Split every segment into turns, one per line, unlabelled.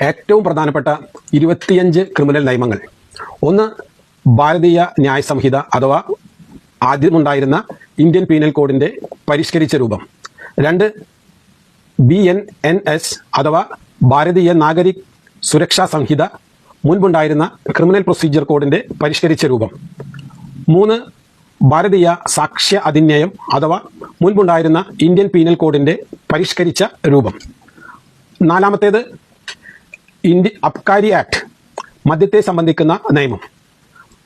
ഏറ്റവും പ്രധാനപ്പെട്ട 25 ക്രിമിനൽ നിയമങ്ങൾ. ഒന്ന്, ഭാരതീയ ന്യായ സംഹിത അഥവാ ആദ്യമുണ്ടായിരുന്ന ഇന്ത്യൻ പീനൽ കോഡിൻ്റെ പരിഷ്കരിച്ച രൂപം. 2, BNNS അഥവാ ഭാരതീയ നാഗരിക് സുരക്ഷാ സംഹിത, മുൻപുണ്ടായിരുന്ന ക്രിമിനൽ പ്രൊസീജിയർ കോഡിൻ്റെ പരിഷ്കരിച്ച രൂപം. 3, ഭാരതീയ സാക്ഷ്യ അധിനിയം അഥവാ മുൻപുണ്ടായിരുന്ന ഇന്ത്യൻ പീനൽ കോഡിൻ്റെ പരിഷ്കരിച്ച രൂപം. 4, അബ്കാരി ആക്ട്, മദ്യത്തെ സംബന്ധിക്കുന്ന നിയമം.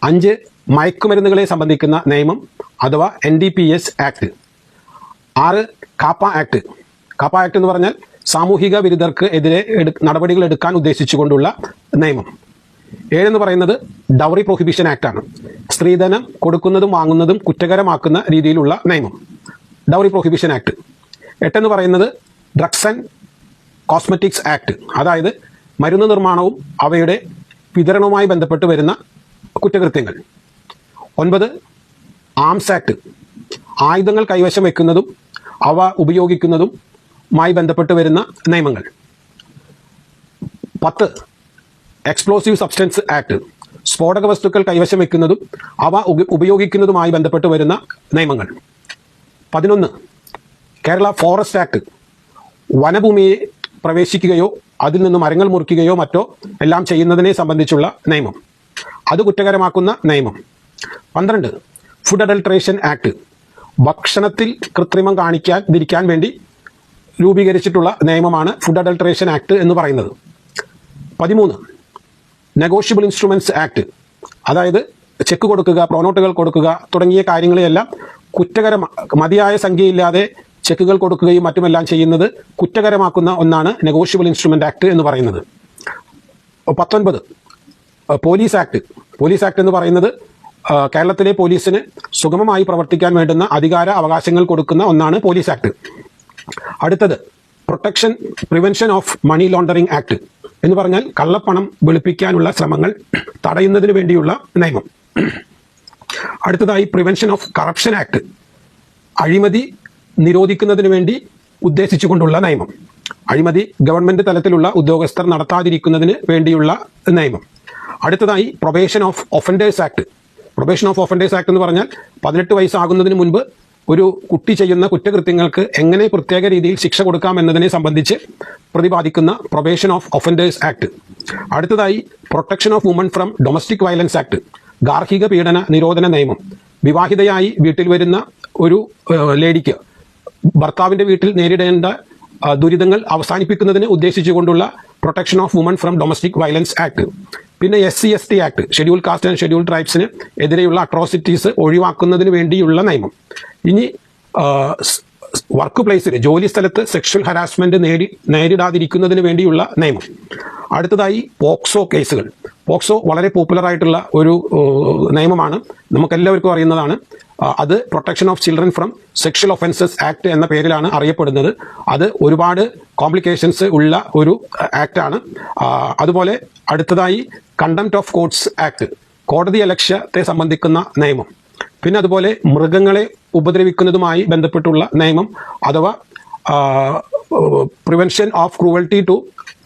5, മയക്കുമരുന്നുകളെ സംബന്ധിക്കുന്ന നിയമം അഥവാ NDPS act. 6, KAAPA act. KAAPA act എന്ന് പറഞ്ഞാൽ സാമൂഹിക വിരുദ്ധർക്ക് എതിരെ നടപടികൾ എടുക്കാൻ ഉദ്ദേശിച്ചുകൊണ്ടുള്ള നിയമം. 7 എന്ന് പറയുന്നത് ഡൗറി പ്രൊഹിബിഷൻ ആക്ടാണ്. സ്ത്രീധനം കൊടുക്കുന്നതും വാങ്ങുന്നതും കുറ്റകരമാക്കുന്ന രീതിയിലുള്ള നിയമം, ഡൗറി പ്രൊഹിബിഷൻ ആക്ട്. 8 എന്ന് പറയുന്നത് ഡ്രഗ്സ് ആൻഡ് കോസ്മെറ്റിക്സ് ആക്ട്, അതായത് മരുന്ന് നിർമ്മാണവും അവയുടെ വിതരണവുമായി ബന്ധപ്പെട്ട് വരുന്ന കുറ്റകൃത്യങ്ങൾ. 9, ആംസ് ആക്ട്, ആയുധങ്ങൾ കൈവശം വയ്ക്കുന്നതും അവ ഉപയോഗിക്കുന്നതുമായി ബന്ധപ്പെട്ട് വരുന്ന നിയമങ്ങൾ. 10, എക്സ്പ്ലോസീവ് സബ്സ്റ്റൻസ് ആക്ട്, സ്ഫോടക വസ്തുക്കൾ കൈവശം വയ്ക്കുന്നതും അവ ഉപയോഗിക്കുന്നതുമായി ബന്ധപ്പെട്ട് വരുന്ന നിയമങ്ങൾ. 11, കേരള ഫോറസ്റ്റ് ആക്ട്, വനഭൂമിയെ പ്രവേശിക്കുകയോ അതിൽ നിന്ന് മരങ്ങൾ മുറിക്കുകയോ മറ്റോ എല്ലാം ചെയ്യുന്നതിനെ സംബന്ധിച്ചുള്ള നിയമം, അത് കുറ്റകരമാക്കുന്ന നിയമം. 12, ഫുഡ് അഡൾട്രേഷൻ ആക്ട്, ഭക്ഷണത്തിൽ കൃത്രിമം കാണിക്കാതിരിക്കാൻ വേണ്ടി രൂപീകരിച്ചിട്ടുള്ള നിയമമാണ് ഫുഡ് അഡൾട്രേഷൻ ആക്ട് എന്ന് പറയുന്നത്. 13, നെഗോഷ്യബിൾ ഇൻസ്ട്രുമെന്റ്സ് ആക്ട്, അതായത് ചെക്ക് കൊടുക്കുക, പ്രോനോട്ടുകൾ കൊടുക്കുക തുടങ്ങിയ കാര്യങ്ങളെയെല്ലാം മതിയായ സംഖ്യയില്ലാതെ ചെക്കുകൾ കൊടുക്കുകയും മറ്റുമെല്ലാം ചെയ്യുന്നത് കുറ്റകരമാക്കുന്ന ഒന്നാണ് നെഗോഷ്യബിൾ ഇൻസ്ട്രുമെന്റ് ആക്ട് എന്ന് പറയുന്നത്. 19, പോലീസ് ആക്ട്. പോലീസ് ആക്ട് എന്ന് പറയുന്നത് കേരളത്തിലെ പോലീസിന് സുഗമമായി പ്രവർത്തിക്കാൻ വേണ്ടുന്ന അധികാര അവകാശങ്ങൾ കൊടുക്കുന്ന ഒന്നാണ് പോലീസ് ആക്ട്. അടുത്തത് prevention of money laundering act എന്ന് പറഞ്ഞാൽ കള്ളപ്പണം വെളുപ്പിക്കാനുള്ള ശ്രമങ്ങൾ തടയുന്നതിന് വേണ്ടിയുള്ള നിയമം. അടുത്തതായി പ്രിവെൻഷൻ ഓഫ് കറപ്ഷൻ ആക്ട്, അഴിമതി നിരോധിക്കുന്നതിന് വേണ്ടി ഉദ്ദേശിച്ചുകൊണ്ടുള്ള നിയമം, അഴിമതി ഗവൺമെന്റ് തലത്തിലുള്ള ഉദ്യോഗസ്ഥർ നടത്താതിരിക്കുന്നതിന് വേണ്ടിയുള്ള നിയമം. അടുത്തതായി probation of offenders act. Probation of offenders act എന്ന് പറഞ്ഞാൽ 18 വയസ്സാകുന്നതിന് മുൻപ് ഒരു കുട്ടി ചെയ്യുന്ന കുറ്റകൃത്യങ്ങൾക്ക് എങ്ങനെ പ്രത്യേക രീതിയിൽ ശിക്ഷ കൊടുക്കാം എന്നതിനെ സംബന്ധിച്ച് പ്രതിപാദിക്കുന്ന പ്രൊബേഷൻ ഓഫ് ഒഫൻഡേഴ്സ് ആക്ട്. അടുത്തതായി protection of woman from domestic violence act, ഗാർഹിക പീഡന നിരോധന നിയമം. വിവാഹിതയായി വീട്ടിൽ വരുന്ന ഒരു ലേഡിക്ക് ഭർത്താവിൻ്റെ വീട്ടിൽ നേരിടേണ്ട ദുരിതങ്ങൾ അവസാനിപ്പിക്കുന്നതിന് ഉദ്ദേശിച്ചുകൊണ്ടുള്ള protection of woman from domestic violence act. പിന്നെ SC/ST act, schedule caste and schedule ട്രൈബ്സിന് എതിരെയുള്ള അട്രോസിറ്റീസ് ഒഴിവാക്കുന്നതിന് വേണ്ടിയുള്ള നിയമം. ഇനി വർക്ക് പ്ലേസിൽ, ജോലി സ്ഥലത്ത് സെക്ഷൽ ഹരാസ്മെന്റ് നേരിടാതിരിക്കുന്നതിന് വേണ്ടിയുള്ള നിയമം. അടുത്തതായി പോക്സോ കേസുകൾ. പോക്സോ വളരെ പോപ്പുലർ ആയിട്ടുള്ള ഒരു നിയമമാണ്, നമുക്കെല്ലാവർക്കും അറിയുന്നതാണ്. അത് protection of children from sexual offences act എന്ന പേരിലാണ് അറിയപ്പെടുന്നത്. അത് ഒരുപാട് കോംപ്ലിക്കേഷൻസ് ഉള്ള ഒരു ആക്ടാണ്. അതുപോലെ അടുത്തതായി കണ്ടംപ്റ്റ് ഓഫ് കോർട്സ് ആക്ട്, കോടതി അലക്ഷ്യത്തെ സംബന്ധിക്കുന്ന നിയമം. പിന്നെ അതുപോലെ മൃഗങ്ങളെ ഉപദ്രവിക്കുന്നതുമായി ബന്ധപ്പെട്ടുള്ള നിയമം അഥവാ prevention of cruelty to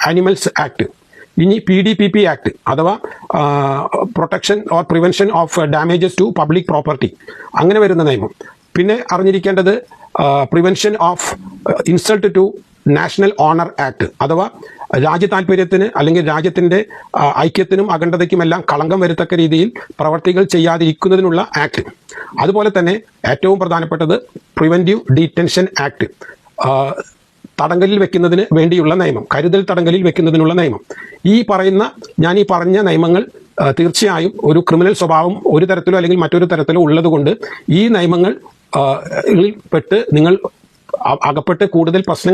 animals act. ഇനി PDPP ആക്ട് അഥവാ protection or prevention of damages to public property, അങ്ങനെ വരുന്ന നിയമം. പിന്നെ അറിഞ്ഞിരിക്കേണ്ടത് prevention of insult to national honour act അഥവാ രാജ്യതാൽപര്യത്തിന് അല്ലെങ്കിൽ രാജ്യത്തിൻ്റെ ഐക്യത്തിനും അഖണ്ഡതയ്ക്കുമെല്ലാം കളങ്കം വരുത്തക്ക രീതിയിൽ പ്രവർത്തികൾ ചെയ്യാതിരിക്കുന്നതിനുള്ള ആക്ട്. അതുപോലെ തന്നെ ഏറ്റവും പ്രധാനപ്പെട്ടത് പ്രിവെൻറ്റീവ് ഡീറ്റൻഷൻ ആക്ട്, തടങ്കലിൽ വെക്കുന്നതിന് വേണ്ടിയുള്ള നിയമം, കരുതൽ തടങ്കലിൽ വെക്കുന്നതിനുള്ള നിയമം. ഞാൻ ഈ പറഞ്ഞ നിയമങ്ങൾ തീർച്ചയായും ഒരു ക്രിമിനൽ സ്വഭാവം ഒരു തരത്തിലോ അല്ലെങ്കിൽ മറ്റൊരു തരത്തിലോ ഉള്ളതുകൊണ്ട് ഈ നിയമങ്ങൾ പെട്ട് നിങ്ങൾ അകപ്പെട്ട് കൂടുതൽ പ്രശ്നങ്ങൾ